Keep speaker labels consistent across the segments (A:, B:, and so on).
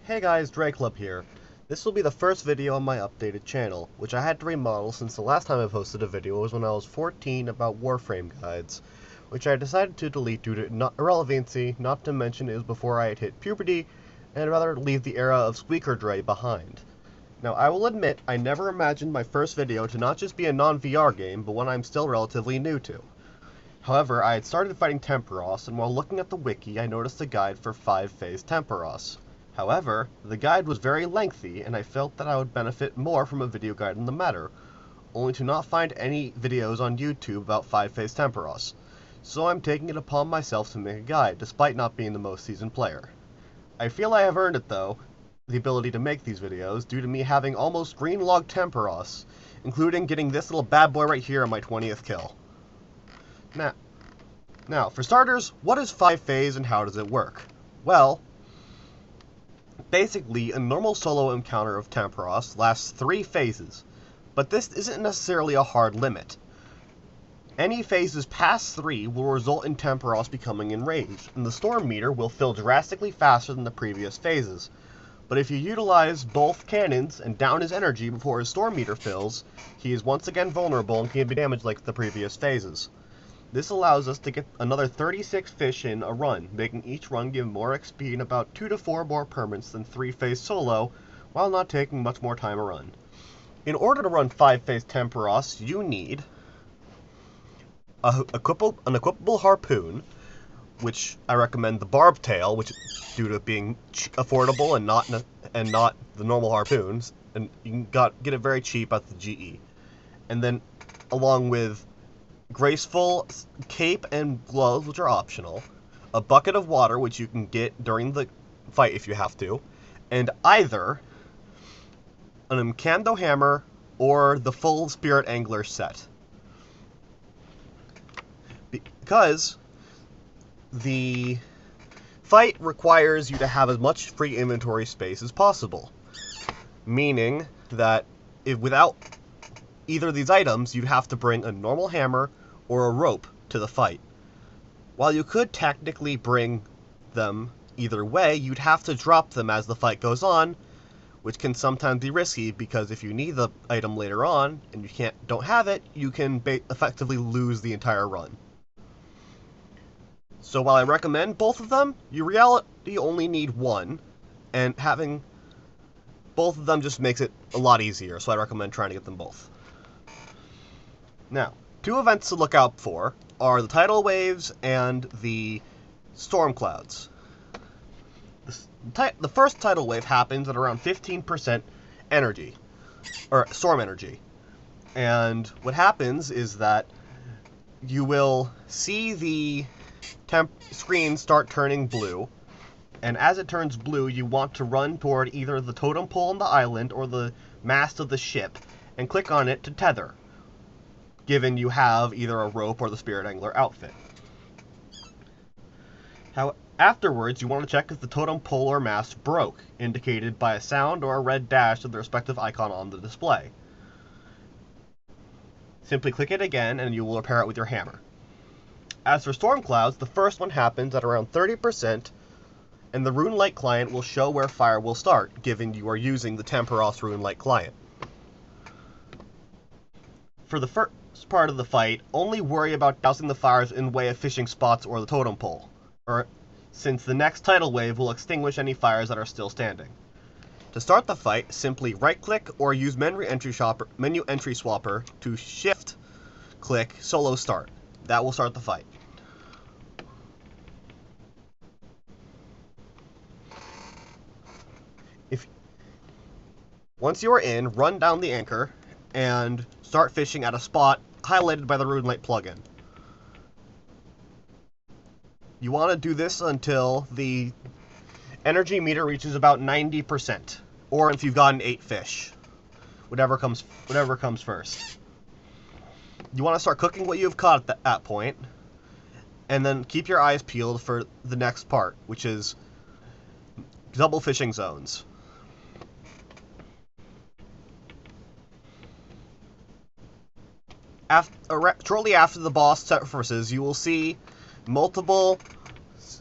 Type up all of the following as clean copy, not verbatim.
A: Hey guys, Club here. This will be the first video on my updated channel, which I had to remodel since the last time I posted a video was when I was 14 about Warframe guides, which I decided to delete due to irrelevancy, not to mention it was before I had hit puberty, and I'd rather leave the era of Squeaker Dre behind. Now, I will admit, I never imagined my first video to not just be a non-VR game, but one I'm still relatively new to. However, I had started fighting tempoross, and while looking at the wiki, I noticed a guide for 5-phase tempoross. However, the guide was very lengthy, and I felt that I would benefit more from a video guide on the matter, only to not find any videos on YouTube about 5-phase tempoross. So I'm taking it upon myself to make a guide, despite not being the most seasoned player. I feel I have earned it, though, the ability to make these videos, due to me having almost green-logged tempoross, including getting this little bad boy right here on my 20th kill. Now, for starters, what is 5-phase and how does it work? Well, basically, a normal solo encounter of tempoross lasts 3 phases, but this isn't necessarily a hard limit. Any phases past 3 will result in tempoross becoming enraged, and the storm meter will fill drastically faster than the previous phases. But if you utilize both cannons and down his energy before his storm meter fills, he is once again vulnerable and can be damaged like the previous phases. This allows us to get another 36 fish in a run, making each run give more XP and about 2 to 4 more permits than 3-phase solo, while not taking much more time a run. In order to run 5-phase tempoross, you need an equipable harpoon, which I recommend the barbed tail, which due to it being affordable and not the normal harpoons, and you can get it very cheap at the GE. And then along with graceful cape and gloves, which are optional, a bucket of water, which you can get during the fight if you have to, and either an Mkando hammer or the full Spirit Angler set. Because the fight requires you to have as much free inventory space as possible, meaning that without either of these items, you'd have to bring a normal hammer or a rope to the fight. While you could technically bring them either way, you'd have to drop them as the fight goes on, which can sometimes be risky because if you need the item later on and you don't have it, you can effectively lose the entire run. So while I recommend both of them, you reality only need one, and having both of them just makes it a lot easier, so I recommend trying to get them both. Now, 2 events to look out for are the tidal waves and the storm clouds. The first tidal wave happens at around 15% energy, or storm energy. And what happens is that you will see the screen start turning blue, and as it turns blue, you want to run toward either the totem pole on the island or the mast of the ship and click on it to tether, given you have either a rope or the Spirit Angler outfit. Afterwards, you want to check if the totem pole or mast broke, indicated by a sound or a red dash of the respective icon on the display. Simply click it again and you will repair it with your hammer. As for storm clouds, the first one happens at around 30%, and the RuneLite client will show where fire will start, given you are using the tempoross RuneLite client. For the first part of the fight, only worry about dousing the fires in the way of fishing spots or the totem pole, since the next tidal wave will extinguish any fires that are still standing. To start the fight, simply right-click or use menu entry swapper to shift-click solo start. That will start the fight. Once you are in, run down the anchor and start fishing at a spot highlighted by the RuneLite plugin. You want to do this until the energy meter reaches about 90%, or if you've gotten 8 fish, whatever comes first. You want to start cooking what you've caught at that point, and then keep your eyes peeled for the next part, which is double fishing zones. Shortly after the boss surfaces, you will see multiple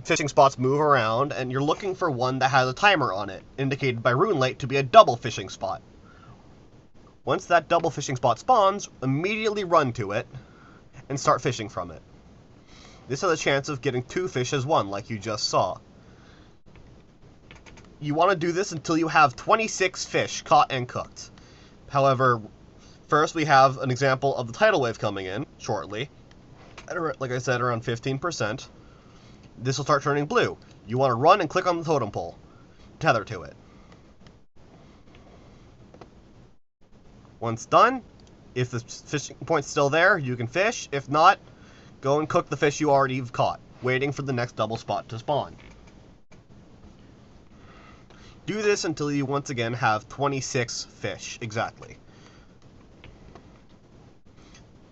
A: fishing spots move around, and you're looking for one that has a timer on it, indicated by rune light to be a double fishing spot. Once that double fishing spot spawns, immediately run to it and start fishing from it. This has a chance of getting 2 fish as 1, like you just saw. You want to do this until you have 26 fish caught and cooked. However, first we have an example of the tidal wave coming in shortly. Like I said, around 15%. This will start turning blue. You want to run and click on the totem pole. Tether to it. Once done, if the fishing point's still there, you can fish. If not, go and cook the fish you already have caught, waiting for the next double spot to spawn. Do this until you once again have 26 fish, exactly.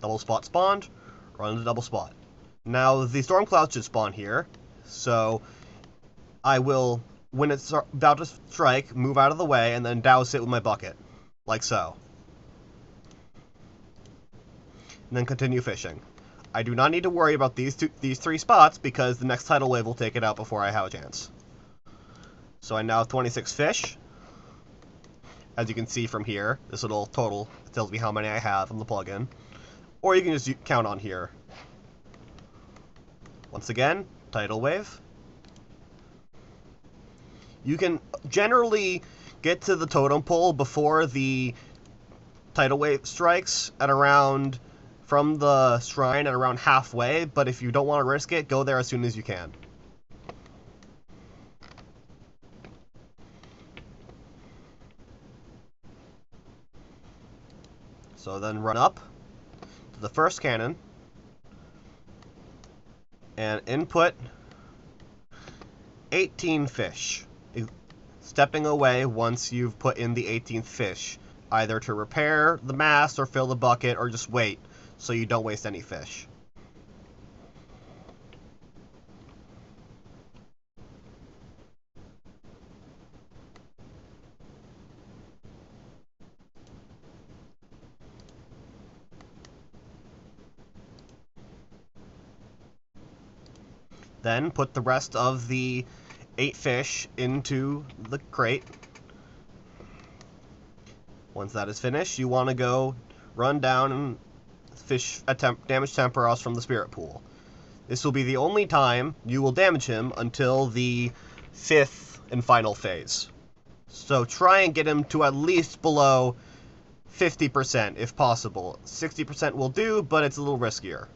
A: Double spot spawned, run the double spot. Now, the storm clouds should spawn here, so I will, when it's about to strike, move out of the way and then douse it with my bucket, like so. And then continue fishing. I do not need to worry about these 3 spots because the next tidal wave will take it out before I have a chance. So I now have 26 fish. As you can see from here, this little total tells me how many I have on the plugin. Or you can just count on here. Once again, tidal wave. You can generally get to the totem pole before the tidal wave strikes at around, from the shrine at around halfway, but if you don't want to risk it, go there as soon as you can. So then run up to the first cannon and input 18 fish, stepping away once you've put in the 18th fish, either to repair the mast or fill the bucket or just wait so you don't waste any fish. Then put the rest of the 8 fish into the crate. Once that is finished, you want to go run down and fish a damage tempoross from the spirit pool. This will be the only time you will damage him until the 5th and final phase. So try and get him to at least below 50% if possible. 60% will do, but it's a little riskier.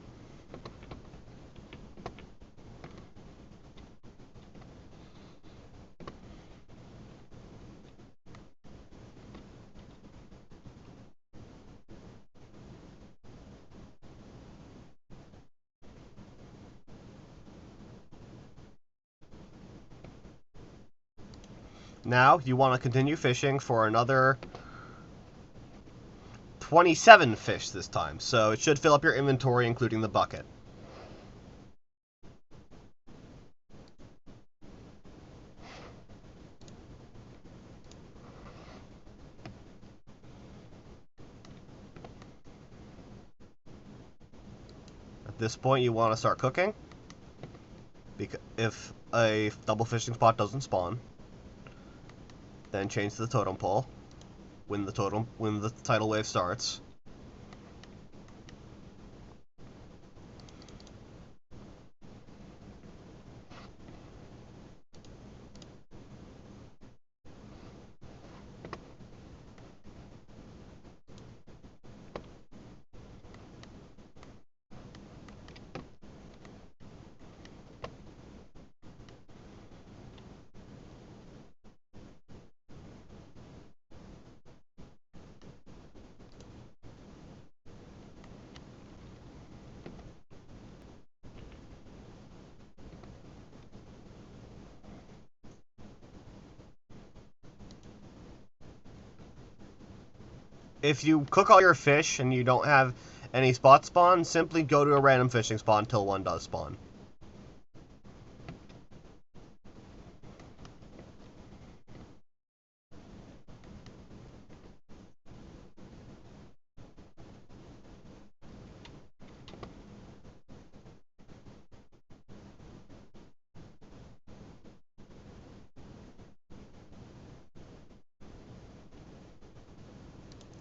A: Now, you want to continue fishing for another 27 fish this time, so it should fill up your inventory, including the bucket. At this point, you want to start cooking, because if a double fishing spot doesn't spawn. Then change to the totem pole when the tidal wave starts. If you cook all your fish and you don't have any spot spawn, simply go to a random fishing spawn until one does spawn.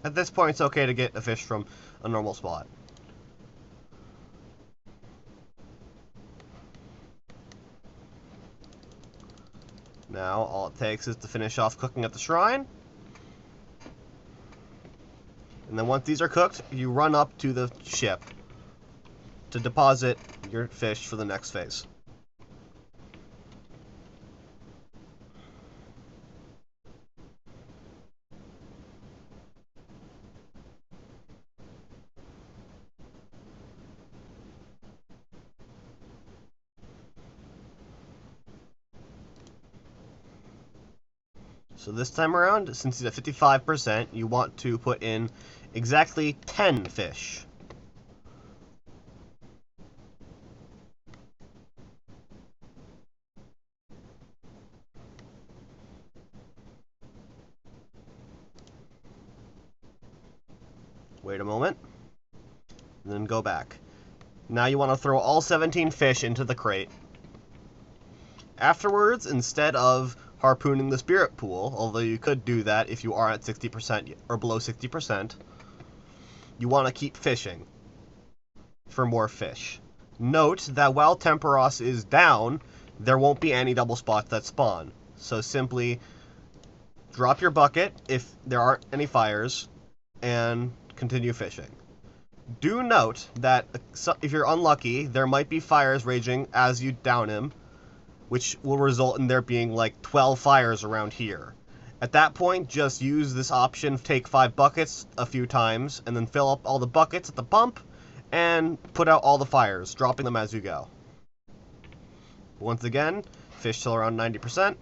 A: At this point, it's okay to get a fish from a normal spot. Now, all it takes is to finish off cooking at the shrine. And then once these are cooked, you run up to the ship to deposit your fish for the next phase. So this time around, since he's at 55%, you want to put in exactly 10 fish. Wait a moment, and then go back. Now you want to throw all 17 fish into the crate. Afterwards, instead of harpooning the spirit pool, although you could do that if you are at 60% or below 60%, you want to keep fishing for more fish. Note that while tempoross is down, there won't be any double spots that spawn. So simply drop your bucket if there aren't any fires and continue fishing. Do note that if you're unlucky, there might be fires raging as you down him, which will result in there being like 12 fires around here. At that point, just use this option, take 5 buckets a few times, and then fill up all the buckets at the pump, and put out all the fires, dropping them as you go. Once again, fish till around 90%.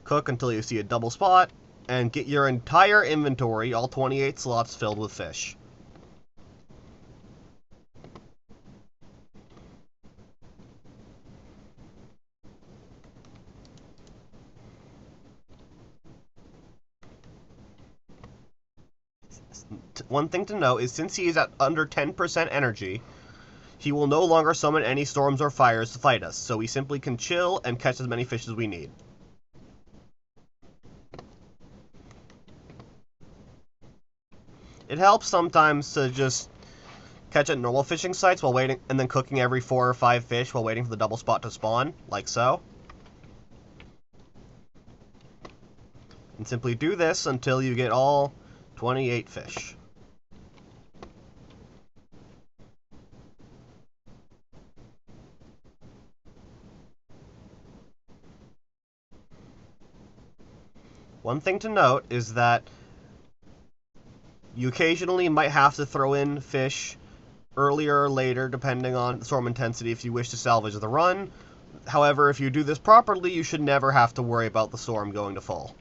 A: Cook until you see a double spot, and get your entire inventory, all 28 slots, filled with fish. One thing to note is since he is at under 10% energy, he will no longer summon any storms or fires to fight us, so we simply can chill and catch as many fish as we need. It helps sometimes to just catch at normal fishing sites while waiting, and then cooking every 4 or 5 fish while waiting for the double spot to spawn, like so. And simply do this until you get all 28 fish. One thing to note is that you occasionally might have to throw in fish earlier or later, depending on the storm intensity, if you wish to salvage the run. However, if you do this properly, you should never have to worry about the storm going to full.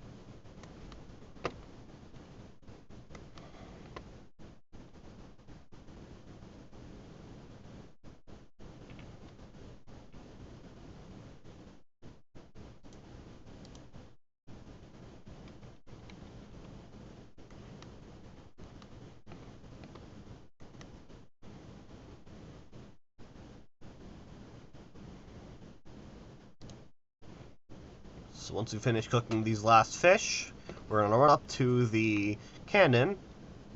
A: So once we finish cooking these last fish, we're going to run up to the cannon.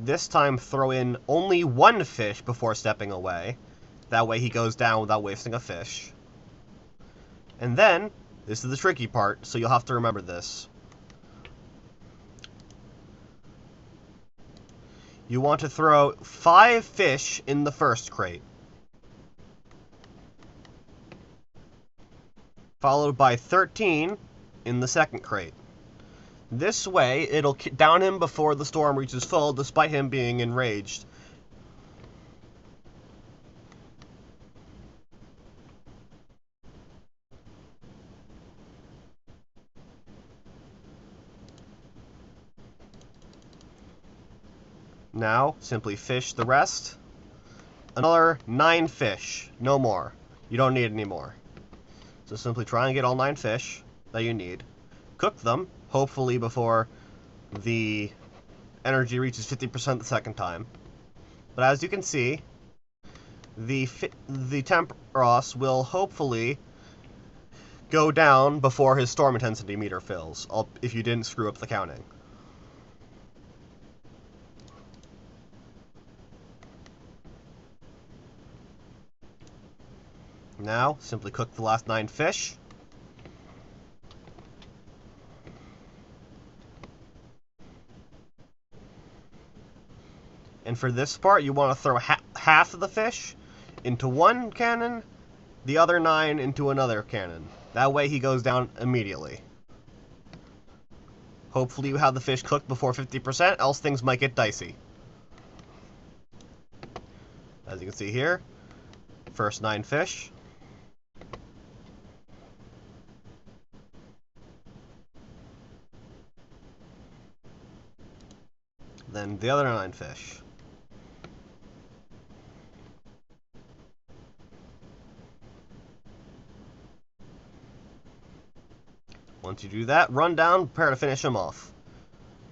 A: This time throw in only 1 fish before stepping away. That way he goes down without wasting a fish. And then, this is the tricky part, so you'll have to remember this. You want to throw 5 fish in the first crate, followed by 13 in the second crate. This way, it'll down him before the storm reaches full, despite him being enraged. Now, simply fish the rest. Another 9 fish, no more. You don't need any more. So simply try and get all 9 fish that you need. Cook them, hopefully before the energy reaches 50% the second time. But as you can see, the tempoross will hopefully go down before his storm intensity meter fills, if you didn't screw up the counting. Now, simply cook the last 9 fish. And for this part, you want to throw half of the fish into one cannon, the other 9 into another cannon. That way he goes down immediately. Hopefully you have the fish cooked before 50%, else things might get dicey. As you can see here, first 9 fish. Then the other 9 fish. Once you do that, run down, prepare to finish him off.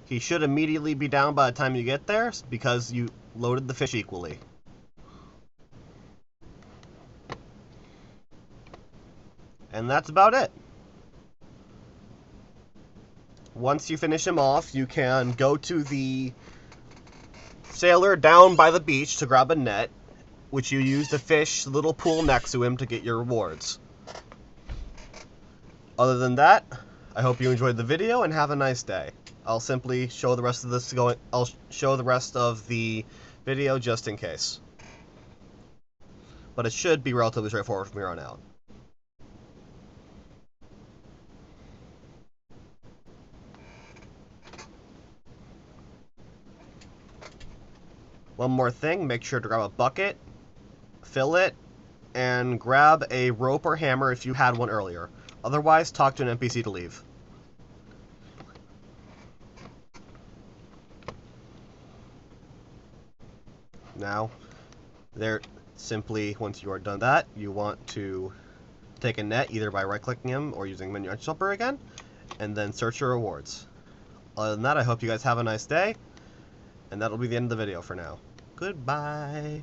A: He should immediately be down by the time you get there, because you loaded the fish equally. And that's about it. Once you finish him off, you can go to the sailor down by the beach to grab a net, which you use to fish the little pool next to him to get your rewards. Other than that, I hope you enjoyed the video and have a nice day. I'll simply show the rest of this I'll show the rest of the video just in case. But it should be relatively straightforward from here on out. One more thing, make sure to grab a bucket, fill it, and grab a rope or hammer if you had one earlier. Otherwise, talk to an NPC to leave. Now, once you are done that, you want to take a net either by right-clicking him or using menu jumper again, and then search your rewards. Other than that, I hope you guys have a nice day, and that'll be the end of the video for now. Goodbye.